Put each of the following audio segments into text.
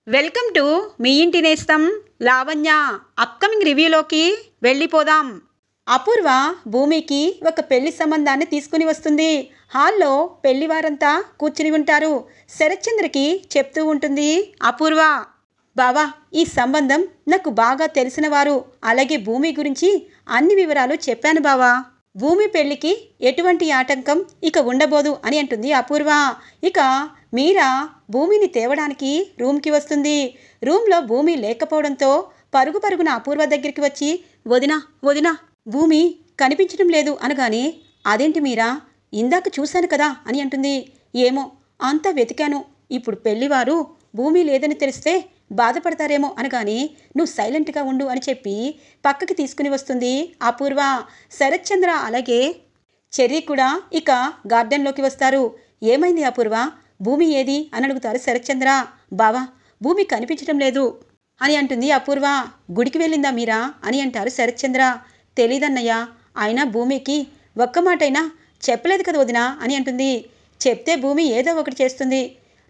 Welcome to me ఇంటి నేస్తం Lavanya. Upcoming రివ్యూలోకి వెళ్ళిపోదాం. అపూర్వ భూమికి ఒక పెళ్లి సంబంధాన్ని తీసుకుని వస్తుంది. హాల్లో పెళ్లివారంతా కూర్చుని ఉంటారు. శరత్చంద్రకి చెప్తూ ఉంటుంది అపూర్వ, బావా, ఈ సంబంధం నాకు బాగా తెలిసిన వారు, అలాగే భూమి గురించి అన్ని వివరాలు చెప్పాను బావా. భూమి పెళ్లికి ఎటువంటి ఆటంకం ఇక ఉండబోదు అని అంటుంది అపూర్వ. ఇక మీరా భూమిని తేవడానికి రూమ్కి వస్తుంది. రూమ్లో భూమి లేకపోవడంతో పరుగు పరుగున అపూర్వ దగ్గరికి వచ్చి, వదినా వదినా, భూమి కనిపించడం లేదు అనగానే, అదేంటి మీరా, ఇందాక చూశాను కదా అని అంటుంది. ఏమో, అంతా వెతికాను, ఇప్పుడు పెళ్లివారు భూమి లేదని తెలిస్తే బాధపడతారేమో అనగానే, నువ్వు సైలెంట్గా ఉండు అని చెప్పి పక్కకి తీసుకుని వస్తుంది అపూర్వ. శరత్చంద్ర అలాగే చెర్రీ కూడా ఇక గార్డెన్లోకి వస్తారు. ఏమైంది అపూర్వ, భూమి ఏది అని అడుగుతారు శరత్చంద్ర. బావా, భూమి కనిపించడం లేదు అని అంటుంది అపూర్వ. గుడికి వెళ్ళిందా మీరా అని అంటారు శరత్చంద్ర. తెలీదన్నయ్య, అయినా భూమికి ఒక్క మాటైనా చెప్పలేదు కదా వదినా అని అంటుంది. చెప్తే భూమి ఏదో ఒకటి చేస్తుంది.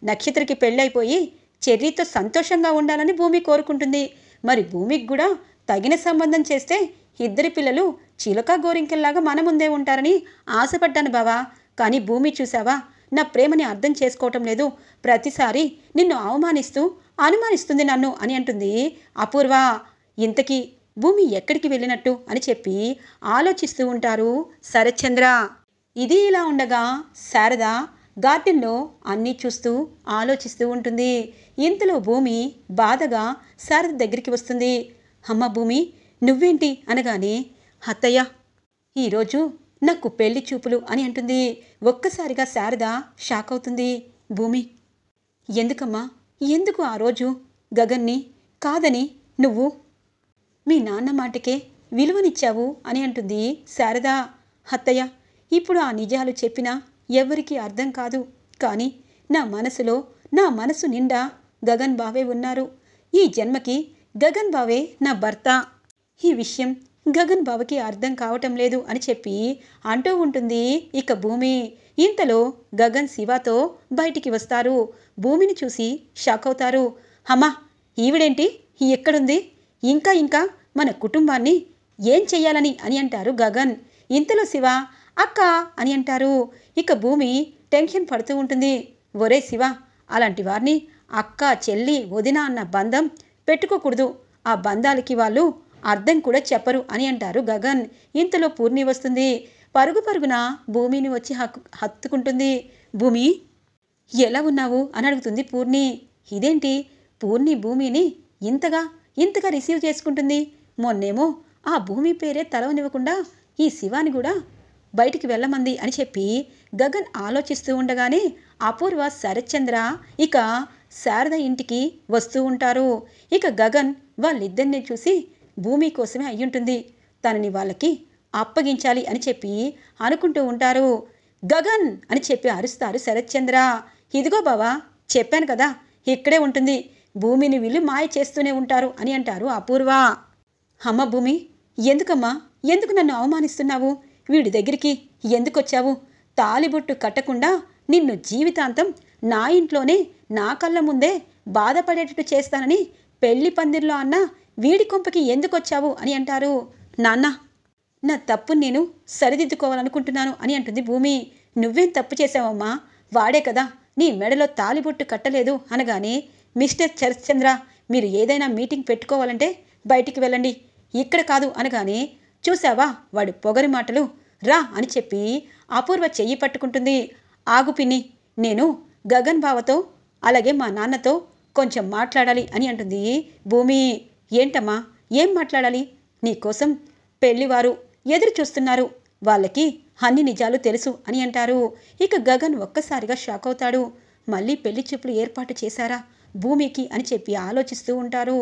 నక్షత్రకి పెళ్ళైపోయి చెర్రీతో సంతోషంగా ఉండాలని భూమి కోరుకుంటుంది. మరి భూమికి కూడా తగిన సంబంధం చేస్తే ఇద్దరి పిల్లలు చిలక గోరింకల్లాగా మన ముందే ఉంటారని ఆశపడ్డాను బావా. కానీ భూమి చూసావా, నా ప్రేమని అర్థం చేసుకోవటం లేదు, ప్రతిసారి నిన్ను అవమానిస్తూ అనుమానిస్తుంది నన్ను అని అంటుంది అపూర్వ. ఇంతకీ భూమి ఎక్కడికి వెళ్ళినట్టు అని చెప్పి ఆలోచిస్తూ ఉంటారు శరత్చంద్ర. ఇది ఇలా ఉండగా శారద గార్డెన్లో అన్నీ చూస్తూ ఆలోచిస్తూ ఉంటుంది. ఇంతలో భూమి బాధగా శారద దగ్గరికి వస్తుంది. అమ్మ భూమి, నువ్వేంటి అనగానే, అత్తయ్య, ఈరోజు నాకు పెళ్లి చూపులు అని అంటుంది. ఒక్కసారిగా శారద షాక్ అవుతుంది. భూమి, ఎందుకమ్మా, ఎందుకు ఆ రోజు గగన్ని కాదని నువ్వు మీ నాన్న మాటకే విలువనిచ్చావు అని అంటుంది శారద. అత్తయ్య, ఇప్పుడు ఆ నిజాలు చెప్పినా ఎవరికీ అర్థం కాదు, కానీ నా మనసు నిండా గగన్ బావే ఉన్నారు. ఈ జన్మకి గగన్ బావే నా భర్త. ఈ విషయం గగన్ బావకి అర్థం కావటం లేదు అని చెప్పి అంటూ ఉంటుంది ఇక భూమి. ఇంతలో గగన్ శివతో బయటికి వస్తారు. భూమిని చూసి షాక్ అవుతారు. అమ్మా, ఈవిడేంటి ఎక్కడుంది, ఇంకా మన కుటుంబాన్ని ఏం చెయ్యాలని అని అంటారు గగన్. ఇంతలో శివ, అక్క అని అంటారు. ఇక భూమి టెన్షన్ పడుతూ ఉంటుంది. ఒరే శివ, అలాంటి వారిని అక్క, చెల్లి, వదిన అన్న బంధం పెట్టుకోకూడదు. ఆ బంధాలకి వాళ్ళు అర్థం కూడా చెప్పరు అని అంటారు గగన్. ఇంతలో పూర్ణి వస్తుంది. పరుగున భూమిని వచ్చి హత్తుకుంటుంది. భూమి, ఎలా ఉన్నావు అని అడుగుతుంది పూర్ణి. ఇదేంటి, పూర్ణి భూమిని ఇంతగా రిసీవ్ చేసుకుంటుంది. మొన్నేమో ఆ భూమి పేరే తలవనివ్వకుండా ఈ శివాని కూడా బయటికి వెళ్ళమంది అని చెప్పి గగన్ ఆలోచిస్తూ ఉండగానే అపూర్వ, శరత్చంద్ర ఇక శారద ఇంటికి వస్తూ ఉంటారు. ఇక గగన్ వాళ్ళిద్దరిని చూసి, భూమి కోసమే అయ్యుంటుంది, తనని వాళ్ళకి అప్పగించాలి అని చెప్పి అనుకుంటూ ఉంటారు. గగన్ అని చెప్పి అరుస్తారు శరత్చంద్ర. ఇదిగో బావా, చెప్పాను కదా, ఇక్కడే ఉంటుంది, భూమిని వీళ్ళు మాయ చేస్తూనే ఉంటారు అని అంటారు అపూర్వ. అమ్మ భూమి, ఎందుకు నన్ను అవమానిస్తున్నావు, వీడి దగ్గరికి ఎందుకొచ్చావు, తాలిబొట్టు కట్టకుండా నిన్ను జీవితాంతం నా ఇంట్లోనే నా కళ్ళ ముందే బాధపడేటట్టు చేస్తానని పెళ్లి పందిర్లో అన్న వీడి కొంపకి ఎందుకొచ్చావు అని అంటారు. నాన్న, నా తప్పు నేను సరిదిద్దుకోవాలనుకుంటున్నాను అని అంటుంది భూమి. నువ్వేం తప్పు చేశావమ్మా, వాడే కదా నీ మెడలో తాలిబొట్టు కట్టలేదు అనగానే, మిస్టర్ శరత్చంద్ర, మీరు ఏదైనా మీటింగ్ పెట్టుకోవాలంటే బయటికి వెళ్ళండి, ఇక్కడ కాదు అనగానే, చూసావా వాడు పొగరి మాటలు, రా అని చెప్పి అపూర్వ చెయ్యి పట్టుకుంటుంది. ఆగు పిన్ని, నేను గగన్ బావతో అలాగే మా నాన్నతో కొంచెం మాట్లాడాలి అని అంటుంది భూమి. ఏంటమ్మా, ఏం మాట్లాడాలి, నీకోసం పెళ్లివారు ఎదురు చూస్తున్నారు, వాళ్ళకి అన్ని నిజాలు తెలుసు అని అంటారు. ఇక గగన్ ఒక్కసారిగా షాక్ అవుతాడు. మళ్ళీ పెళ్లి చూపులు ఏర్పాటు చేశారా భూమికి అని చెప్పి ఆలోచిస్తూ ఉంటారు.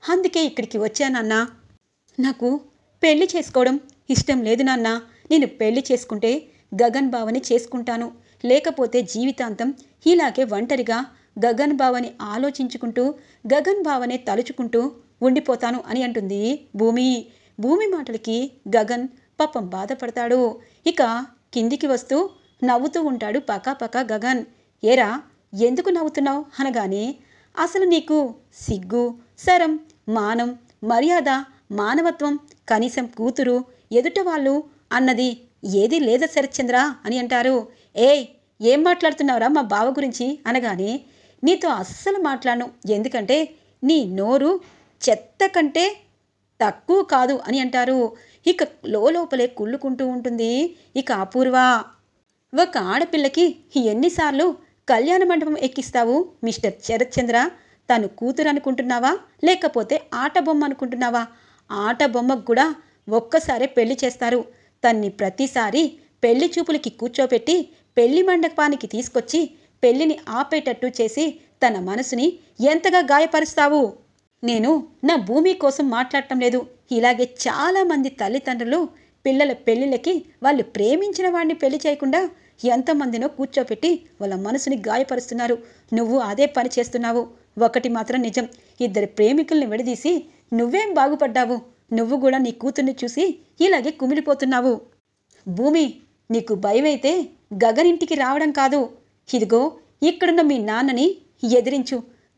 అందుకే ఇక్కడికి వచ్చానన్నా, నాకు పెళ్లి చేసుకోవడం ఇష్టం లేదు నాన్న. నేను పెళ్లి చేసుకుంటే గగన్ బావని చేసుకుంటాను, లేకపోతే జీవితాంతం ఇలాగే ఒంటరిగా గగన్ బావని ఆలోచించుకుంటూ గగన్ బావనే తలుచుకుంటూ ఉండిపోతాను అని అంటుంది భూమి మాటలకి గగన్ పాపం బాధపడతాడు. ఇక కిందికి వస్తూ నవ్వుతూ ఉంటాడు పకాపకా గగన్. ఏరా, ఎందుకు నవ్వుతున్నావు అనగానే, అసలు నీకు సిగ్గు, శరం, మానం, మర్యాద, మానవత్వం, కనీసం కూతురు, ఎదుటవాళ్ళు అన్నది ఏదీ లేదా శరత్చంద్ర అని అంటారు. ఏయ్, ఏం మాట్లాడుతున్నావురా మా బావ గురించి అనగానే, నీతో అస్సలు మాట్లాడను, ఎందుకంటే నీ నోరు చెత్త కంటే తక్కువ కాదు అని అంటారు. ఇక లోపలే కుళ్ళుకుంటూ ఉంటుంది ఇక అపూర్వ. ఒక ఆడపిల్లకి ఎన్నిసార్లు కళ్యాణ మండపం ఎక్కిస్తావు మిస్టర్ శరత్చంద్ర? తను కూతురు అనుకుంటున్నావా, లేకపోతే ఆట బొమ్మ అనుకుంటున్నావా? ఆట బొమ్మకు కూడా ఒక్కసారే పెళ్లి చేస్తారు. తన్ని ప్రతిసారి పెళ్లి చూపులకి కూర్చోపెట్టి పెళ్లి మండపానికి తీసుకొచ్చి పెళ్లిని ఆపేటట్టు చేసి తన మనసుని ఎంతగా గాయపరుస్తావు? నేను నా భూమి కోసం మాట్లాడటం లేదు. ఇలాగే చాలామంది తల్లిదండ్రులు పిల్లల పెళ్ళిళ్ళకి వాళ్ళు ప్రేమించిన వాడిని పెళ్లి చేయకుండా ఎంతమందినో కూర్చోపెట్టి వాళ్ళ మనసుని గాయపరుస్తున్నారు. నువ్వు అదే పని చేస్తున్నావు. ఒకటి మాత్రం నిజం, ఇద్దరు ప్రేమికుల్ని విడదీసి నువ్వేం బాగుపడ్డావు? నువ్వు కూడా నీ కూతుర్ని చూసి ఇలాగే కుమిలిపోతున్నావు. భూమి, నీకు భయమైతే గగనింటికి రావడం కాదు, ఇదిగో ఇక్కడున్న మీ నాన్నని ఎదిరించు.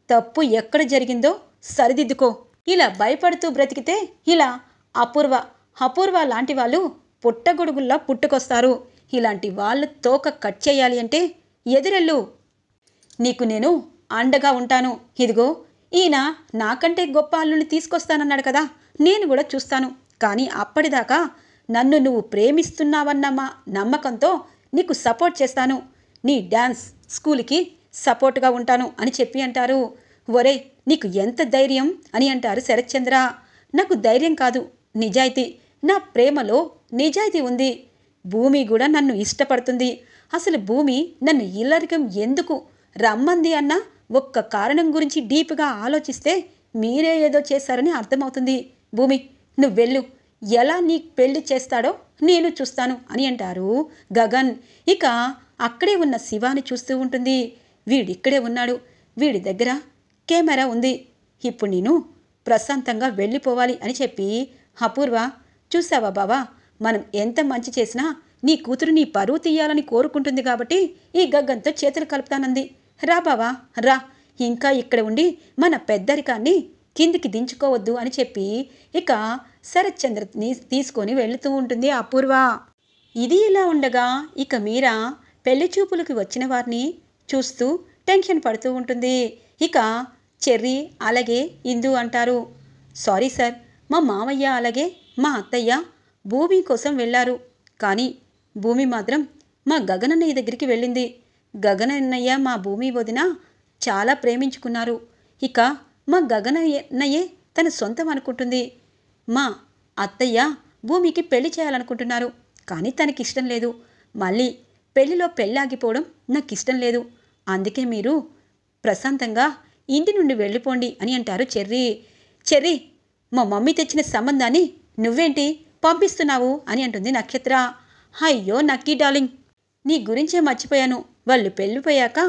తప్పు ఎక్కడ జరిగిందో సరిదిద్దుకో. ఇలా భయపడుతూ బ్రతికితే ఇలా అపూర్వ లాంటి వాళ్ళు పుట్టగొడుగుల్లా పుట్టుకొస్తారు. ఇలాంటి వాళ్ళ తోక కట్ చేయాలి అంటే ఎదురెళ్ళు. నీకు నేను అండగా ఉంటాను. ఇదిగో ఈయన నాకంటే గొప్ప అల్లుని తీసుకొస్తానన్నాడు కదా, నేను కూడా చూస్తాను. కానీ అప్పటిదాకా నన్ను నువ్వు ప్రేమిస్తున్నావన్న నమ్మకంతో నీకు సపోర్ట్ చేస్తాను. నీ డ్యాన్స్ స్కూల్కి సపోర్ట్గా ఉంటాను అని చెప్పి అంటారు. ఒరే, నీకు ఎంత ధైర్యం అని అంటారు శరత్చంద్ర. నాకు ధైర్యం కాదు, నిజాయితీ. నా ప్రేమలో నిజాయితీ ఉంది. భూమి కూడా నన్ను ఇష్టపడుతుంది. అసలు భూమి నన్ను ఇల్లరికం ఎందుకు రమ్మంది అన్న ఒక్క కారణం గురించి డీప్గా ఆలోచిస్తే మీరే ఏదో చేశారని అర్థమవుతుంది. భూమి, నువ్వు వెళ్ళు, ఎలా నీ పెళ్లి చేస్తాడో నేను చూస్తాను అని అంటారు గగన్. ఇక అక్కడే ఉన్న శివాని చూస్తూ ఉంటుంది. వీడిక్కడే ఉన్నాడు, వీడి దగ్గర కెమెరా ఉంది. ఇప్పుడు నేను ప్రశాంతంగా వెళ్ళిపోవాలి అని చెప్పి అపూర్వ, చూసావా బావా, మనం ఎంత మంచి చేసినా నీ కూతురు నీ పరువు తీయాలని కోరుకుంటుంది కాబట్టి ఈ గగ్గంతో చేతులు కలుపుతానంది. రా బావా రా, ఇంకా ఇక్కడ ఉండి మన పెద్దరికాన్ని కిందికి దించుకోవద్దు అని చెప్పి ఇక శరత్చంద్రని తీసుకొని వెళుతూ ఉంటుంది అపూర్వ. ఇది ఇలా ఉండగా ఇక మీరా పెళ్లి చూపులకు వచ్చిన వారిని చూస్తూ టెన్షన్ పడుతూ ఉంటుంది. ఇక చెర్రీ అలాగే ఇందు అంటారు, సారీ సార్, మా మామయ్య అలాగే మా అత్తయ్య భూమి కోసం వెళ్ళారు. కానీ భూమి మాత్రం మా గగనన్నయ్య దగ్గరికి వెళ్ళింది. గగనన్నయ్య మా భూమి వదిన చాలా ప్రేమించుకున్నారు. ఇక మా గగనన్నయ్యే తన సొంతం అనుకుంటుంది. మా అత్తయ్య భూమికి పెళ్లి చేయాలనుకుంటున్నారు, కానీ తనకిష్టం లేదు. మళ్ళీ పెళ్లిలో పెళ్ళాగిపోవడం నాకు ఇష్టం లేదు. అందుకే మీరు ప్రశాంతంగా ఇంటి నుండి వెళ్ళిపోండి అని అంటారు చెర్రీ. చెర్రీ, మా మమ్మీ తెచ్చిన సంబంధాన్ని నువ్వేంటి పంపిస్తున్నావు అని అంటుంది నక్షత్ర. అయ్యో నక్కీ డార్లింగ్, నీ గురించే మర్చిపోయాను, వాళ్ళు పెళ్ళిపోయాక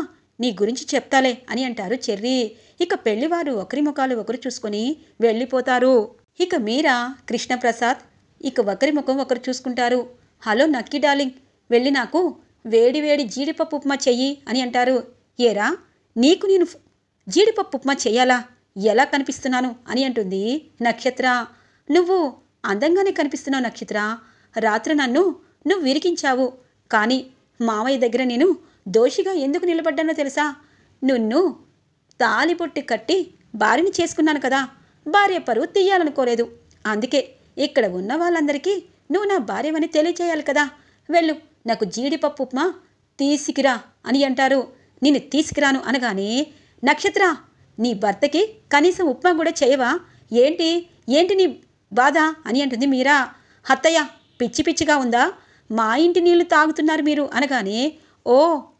నీ గురించి చెప్తాలే అని అంటారు చెర్రీ. ఇక పెళ్లివారు ఒకరి ముఖాలు ఒకరు చూసుకొని వెళ్ళిపోతారు. ఇక మీరా కృష్ణప్రసాద్ ఇక ఒకరి ముఖం ఒకరు చూసుకుంటారు. హలో నక్కీ డార్లింగ్, వెళ్ళి నాకు వేడి వేడి జీడిపప్పు ఉప్మా చెయ్యి అని అంటారు. ఏరా, నీకు నేను జీడిపప్పు ఉప్మా చెయ్యాలా? ఎలా కనిపిస్తున్నాను అని అంటుంది నక్షత్ర. నువ్వు అందంగానే కనిపిస్తున్నావు నక్షత్ర. రాత్రి నన్ను నువ్వు విరికించావు, కానీ మామయ్య దగ్గర నేను దోషిగా ఎందుకు నిలబడ్డానో తెలుసా? నిన్ను తాలిబొట్టి కట్టి భార్యని చేసుకున్నాను కదా, భార్య పరువు తీయాలనుకోలేదు. అందుకే ఇక్కడ ఉన్న వాళ్ళందరికీ నువ్వు నా భార్యవని తెలియచేయాలి కదా. వెళ్ళు, నాకు జీడిపప్పు ఉప్మా తీసుకురా అని అంటారు. నేను తీసుకురాను అనగానే, నక్షత్ర, నీ భర్తకి కనీసం ఉప్మా కూడా చేయవా? ఏంటి ఏంటి నీ బాధ అని అంటుంది మీరా. అత్తయ్య, పిచ్చి పిచ్చిగా ఉందా? మా ఇంటి నీళ్లు తాగుతున్నారు మీరు అనగానే, ఓ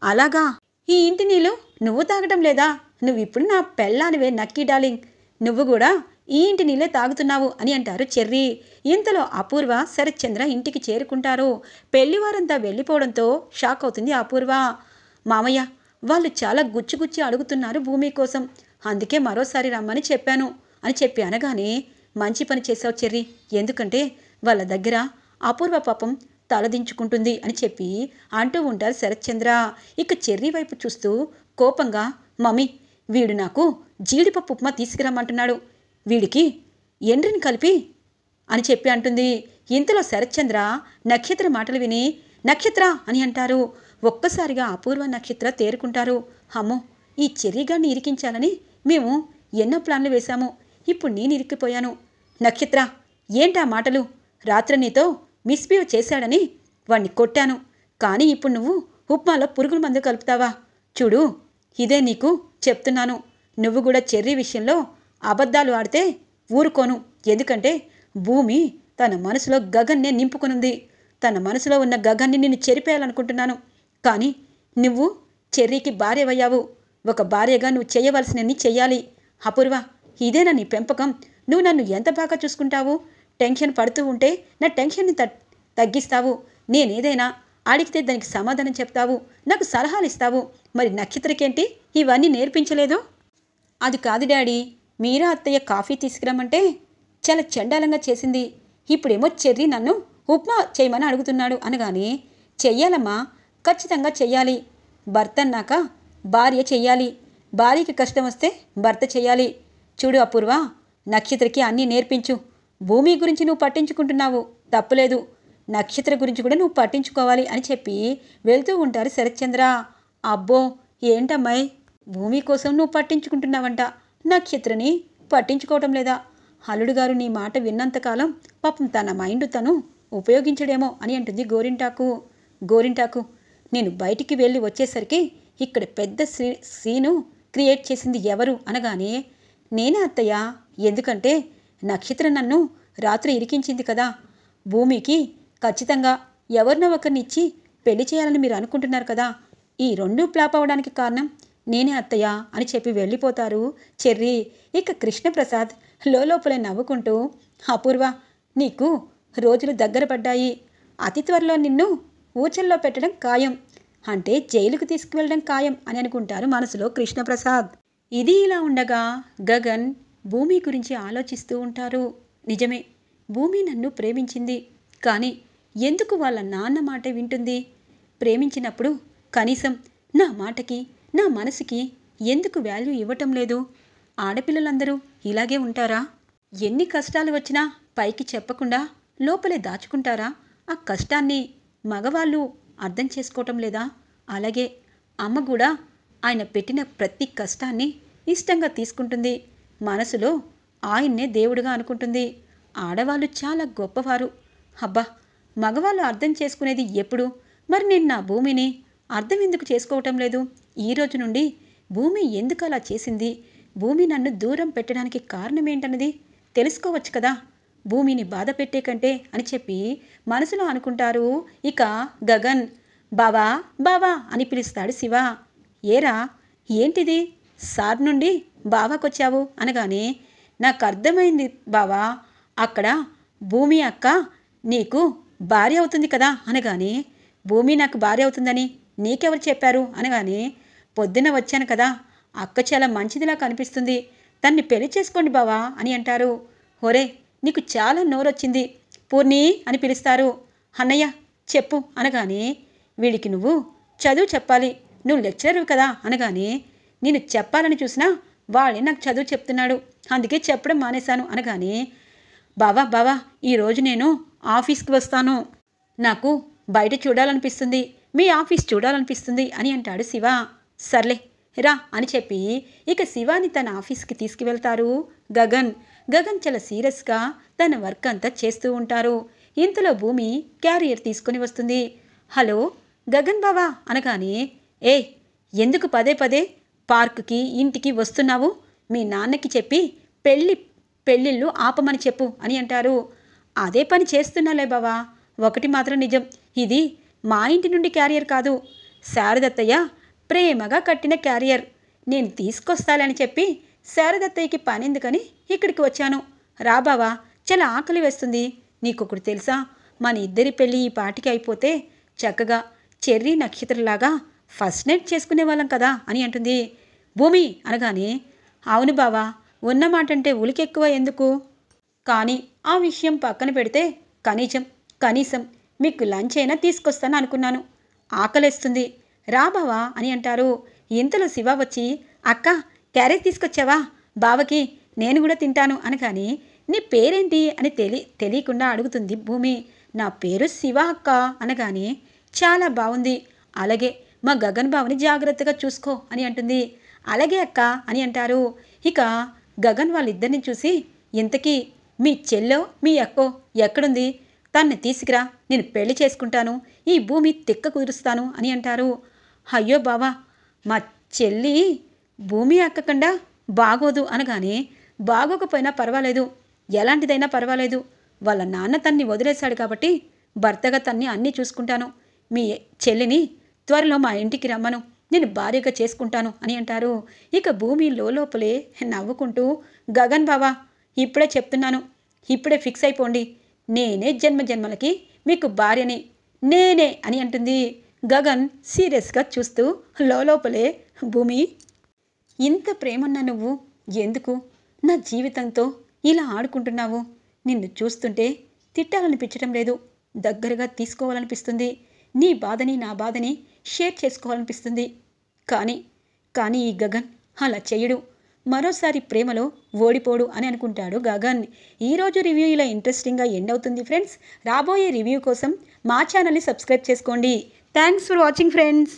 అలాగా, ఈ ఇంటి నీళ్ళు నువ్వు తాగటం లేదా? నువ్వు ఇప్పుడు నా పెళ్ళానివే నక్కీ డార్లింగ్, నువ్వు కూడా ఈ ఇంటి నీళ్ళే తాగుతున్నావు అని అంటారు చెర్రీ. ఇంతలో అపూర్వ శరత్చంద్ర ఇంటికి చేరుకుంటారు. పెళ్లివారంతా వెళ్ళిపోవడంతో షాక్ అవుతుంది అపూర్వ. మామయ్య, వాళ్ళు చాలా గుచ్చి అడుగుతున్నారు భూమి కోసం, అందుకే మరోసారి రమ్మని చెప్పాను అని చెప్పి అనగానే, మంచి పని చేసావు చెర్రీ, ఎందుకంటే వాళ్ళ దగ్గర అపూర్వ పాపం తలదించుకుంటుంది అని చెప్పి అంటూ ఉంటారు శరత్చంద్ర. ఇక చెర్రీ వైపు చూస్తూ కోపంగా, మమ్మీ, వీడు నాకు జీడిపప్పు ఉప్మా తీసుకురమ్మంటున్నాడు. వీడికి ఎండ్రిని కలిపి అని చెప్పి అంటుంది. ఇంతలో శరత్చంద్ర నక్షత్ర మాటలు విని నక్షత్ర అని అంటారు. ఒక్కసారిగా అపూర్వ నక్షత్ర తేరుకుంటారు. అమ్మో, ఈ చెర్రీగాడిని ఇరికించాలని మేము ఎన్నో ప్లాన్లు వేశాము. ఇప్పుడు నేను ఇరిక్కిపోయాను. నక్షత్ర, ఏంటా మాటలు? రాత్రి నీతో మిస్బిహేవ్ చేశాడని వాణ్ణి కొట్టాను. కానీ ఇప్పుడు నువ్వు ఉప్మాలో పురుగుల మందు కలుపుతావా? చూడు, ఇదే నీకు చెప్తున్నాను. నువ్వు కూడా చెర్రీ విషయంలో అబద్ధాలు ఆడితే ఊరుకోను. ఎందుకంటే భూమి తన మనసులో గగన్నే నింపుకునుంది. తన మనసులో ఉన్న గగన్ని నిన్ను చెరిపేయాలనుకుంటున్నాను. కానీ నువ్వు చెర్రీకి భార్యవయ్యావు. ఒక భార్యగా నువ్వు చేయవలసినన్ని చెయ్యాలి. అపూర్వ, ఇదేనా నీ పెంపకం? నువ్వు నన్ను ఎంత బాగా చూసుకుంటావు? టెన్షన్ పడుతూ ఉంటే నా టెన్షన్ని తగ్గిస్తావు. నేనేదైనా అడిగితే దానికి సమాధానం చెప్తావు, నాకు సలహాలు ఇస్తావు. మరి నక్షత్రకేంటి ఇవన్నీ నేర్పించలేదు? అది కాదు డాడీ, మీరా అత్తయ్య కాఫీ తీసుకురమ్మంటే చాలా చండాలంగా చేసింది. ఇప్పుడేమో చెర్రీ నన్ను ఉప్మా చేయమని అడుగుతున్నాడు అనగానే, చెయ్యాలమ్మా, ఖచ్చితంగా చెయ్యాలి. భర్త అన్నాక భార్య చెయ్యాలి. భార్యకి కష్టం వస్తే భర్త చెయ్యాలి. చూడు అపూర్వ, నక్షత్రకి అన్నీ నేర్పించు. భూమి గురించి నువ్వు పట్టించుకుంటున్నావు, తప్పులేదు. నక్షత్ర గురించి కూడా నువ్వు పట్టించుకోవాలి అని చెప్పి వెళ్తూ ఉంటారు శరత్చంద్ర. అబ్బో, ఏంటమ్మాయి, భూమి కోసం నువ్వు పట్టించుకుంటున్నావంట, నక్షత్రని పట్టించుకోవటం లేదా? అల్లుడు గారు నీ మాట విన్నంతకాలం పాపం తన మైండ్ తను ఉపయోగించడేమో అని అంటుంది గోరింటాకు. గోరింటాకు, నేను బయటికి వెళ్ళి వచ్చేసరికి ఇక్కడ పెద్ద సీను క్రియేట్ చేసింది ఎవరు అనగానే, నేనే అత్తయ్య. ఎందుకంటే నక్షత్రం నన్ను రాత్రి ఇరికించింది కదా. భూమికి ఖచ్చితంగా ఎవరినో ఒకరిని ఇచ్చి పెళ్లి చేయాలని మీరు అనుకుంటున్నారు కదా. ఈ రెండూ ఫ్లాప్ అవ్వడానికి కారణం నేనే అత్తయ్య అని చెప్పి వెళ్ళిపోతారు చెర్రీ. ఇక కృష్ణప్రసాద్ లోపలే నవ్వుకుంటూ, అపూర్వ, నీకు రోజులు దగ్గర పడ్డాయి. అతి త్వరలో నిన్ను ఊచల్లో పెట్టడం ఖాయం, అంటే జైలుకు తీసుకువెళ్ళడం ఖాయం అని అనుకుంటారు మనసులో కృష్ణప్రసాద్. ఇది ఇలా ఉండగా గగన్ భూమి గురించి ఆలోచిస్తూ ఉంటారు. నిజమే, భూమి నన్ను ప్రేమించింది. కానీ ఎందుకు వాళ్ళ నాన్న మాట వింటుంది? ప్రేమించినప్పుడు కనీసం నా మాటకి, నా మనసుకి ఎందుకు వాల్యూ ఇవ్వటం లేదు? ఆడపిల్లలందరూ ఇలాగే ఉంటారా? ఎన్ని కష్టాలు వచ్చినా పైకి చెప్పకుండా లోపలే దాచుకుంటారా? ఆ కష్టాన్ని మగవాళ్ళు అర్థం చేసుకోవటం లేదా? అలాగే అమ్మ కూడా ఆయన పెట్టిన ప్రతి కష్టాన్ని ఇష్టంగా తీసుకుంటుంది. మనసులో ఆయన్నే దేవుడుగా అనుకుంటుంది. ఆడవాళ్ళు చాలా గొప్పవారు. అబ్బా, మగవాళ్ళు అర్థం చేసుకునేది ఎప్పుడు? మరి నేను నా భూమిని అర్థం ఎందుకు చేసుకోవటం లేదు? ఈరోజు నుండి భూమి ఎందుకు అలా చేసింది? భూమి నన్ను దూరం పెట్టడానికి కారణం ఏంటన్నది తెలుసుకోవచ్చు కదా, భూమిని బాధ పెట్టే కంటే అని చెప్పి మనసులో అనుకుంటారు. ఇక గగన్, బావా బావా అని పిలుస్తాడు శివ. ఏరా, ఏంటిది సార్ నుండి బావాకొచ్చావు అనగానే, నాకు అర్థమైంది బావా, అక్కడ భూమి అక్క నీకు భార్య అవుతుంది కదా అనగానే, భూమి నాకు భార్య అవుతుందని నీకెవరు చెప్పారు అనగానే, పొద్దున్న వచ్చాను కదా, అక్క చాలా మంచిదిలా కనిపిస్తుంది, తన్ని పెళ్లి చేసుకోండి బావా అని అంటారు. ఒరే, నీకు చాలా నోరొచ్చింది, పూర్ణి అని పిలుస్తారు. అన్నయ్య చెప్పు అనగానే, వీడికి నువ్వు చదువు చెప్పాలి, నువ్వు లెక్చరర్ కదా అనగానే, నేను చెప్పాలని చూసినా వాడే నాకు చదువు చెప్తున్నాడు, అందుకే చెప్పడం మానేశాను అనగానే, బావా బావా, ఈరోజు నేను ఆఫీస్కి వస్తాను, నాకు బయట చూడాలనిపిస్తుంది, మీ ఆఫీస్ చూడాలనిపిస్తుంది అని అంటాడు శివ. సర్లే రా అని చెప్పి ఇక శివాని తన ఆఫీస్కి తీసుకువెళ్తారు గగన్. గగన్ చాలా సీరియస్గా తన వర్క్ అంతా చేస్తూ ఉంటారు. ఇంతలో భూమి క్యారియర్ తీసుకుని వస్తుంది. హలో గగన్ బావా అనగానే, ఏ ఎందుకు పదే పదే పార్కుకి ఇంటికి వస్తున్నావు? మీ నాన్నకి చెప్పి పెళ్ళిళ్ళు ఆపమని చెప్పు అని అంటారు. అదే పని చేస్తున్నాలే బావా, ఒకటి మాత్రం నిజం, ఇది మా ఇంటి నుండి క్యారియర్ కాదు, శారదత్తయ్య ప్రేమగా కట్టిన క్యారియర్. నేను తీసుకొస్తాలని చెప్పి శారదత్తయ్యకి పనెందుకని ఇక్కడికి వచ్చాను. రా బావా, చాలా ఆకలి వేస్తుంది. నీకొకటి తెలుసా, మన ఇద్దరి పెళ్ళి ఈ పాటికి అయిపోతే చక్కగా చెర్రీ నక్షత్రంలాగా ఫస్ట్ నైట్ చేసుకునే వాళ్ళం కదా అని అంటుంది. భూమి అనగానే, అవును బావా, ఉన్నమాటంటే ఉలికెక్కువ ఎందుకు? కానీ ఆ విషయం పక్కన పెడితే కనీసం మీకు లంచ్ అయినా తీసుకొస్తాను అనుకున్నాను, ఆకలేస్తుంది, రా బావా అని అంటారు. ఇంతలో శివ వచ్చి, అక్క క్యారేజ్ తీసుకొచ్చావా బావకి, నేను కూడా తింటాను అనగానే నీ పేరేంటి అని తెలియకుండా అడుగుతుంది భూమి. నా పేరు శివ అక్క అనగానే చాలా బాగుంది, అలాగే మా గగన్ బావని జాగ్రత్తగా చూసుకో అని అంటుంది. అలాగే అక్క అని అంటారు. ఇక గగన్ వాళ్ళిద్దరిని చూసి, ఇంతకీ మీ చెల్లో మీ అక్కో ఎక్కడుంది, తన్ని తీసుకురా, నేను పెళ్లి చేసుకుంటాను, ఈ భూమి తిక్క కుదురుస్తాను అని అంటారు. అయ్యో బావా, మా చెల్లి భూమి అక్కకుండా బాగోదు అనగానే బాగోకపోయినా పర్వాలేదు, ఎలాంటిదైనా పర్వాలేదు, వాళ్ళ నాన్న తన్ని వదిలేశాడు కాబట్టి భర్తగా తన్ని అన్నీ చూసుకుంటాను, మీ చెల్లిని త్వరలో మా ఇంటికి రమ్మను, నేను భార్యగా చేసుకుంటాను అని అంటారు. ఇక భూమి లోపలే నవ్వుకుంటూ, గగన్ బావా ఇప్పుడే చెప్తున్నాను, ఇప్పుడే ఫిక్స్ అయిపోండి, నేనే జన్మలకి మీకు భార్యని, నేనే అని అంటుంది. గగన్ సీరియస్గా చూస్తూ లోపలే, భూమి ఇంత ప్రేమన్నా నువ్వు ఎందుకు నా జీవితంతో ఇలా ఆడుకుంటున్నావు, నిన్ను చూస్తుంటే తిట్టాలనిపించడం లేదు, దగ్గరగా తీసుకోవాలనిపిస్తుంది, నీ బాధని నా బాధని షేర్ చేసుకోవాలనిపిస్తుంది, కానీ ఈ గగన్ అలా చెయ్యడు, మరోసారి ప్రేమలో ఓడిపోడు అని అనుకుంటాడు గగన్. ఈరోజు రివ్యూ ఇలా ఇంట్రెస్టింగ్గా ఎండ్ అవుతుంది ఫ్రెండ్స్. రాబోయే రివ్యూ కోసం మా ఛానల్ని సబ్స్క్రైబ్ చేసుకోండి. Thanks for watching friends.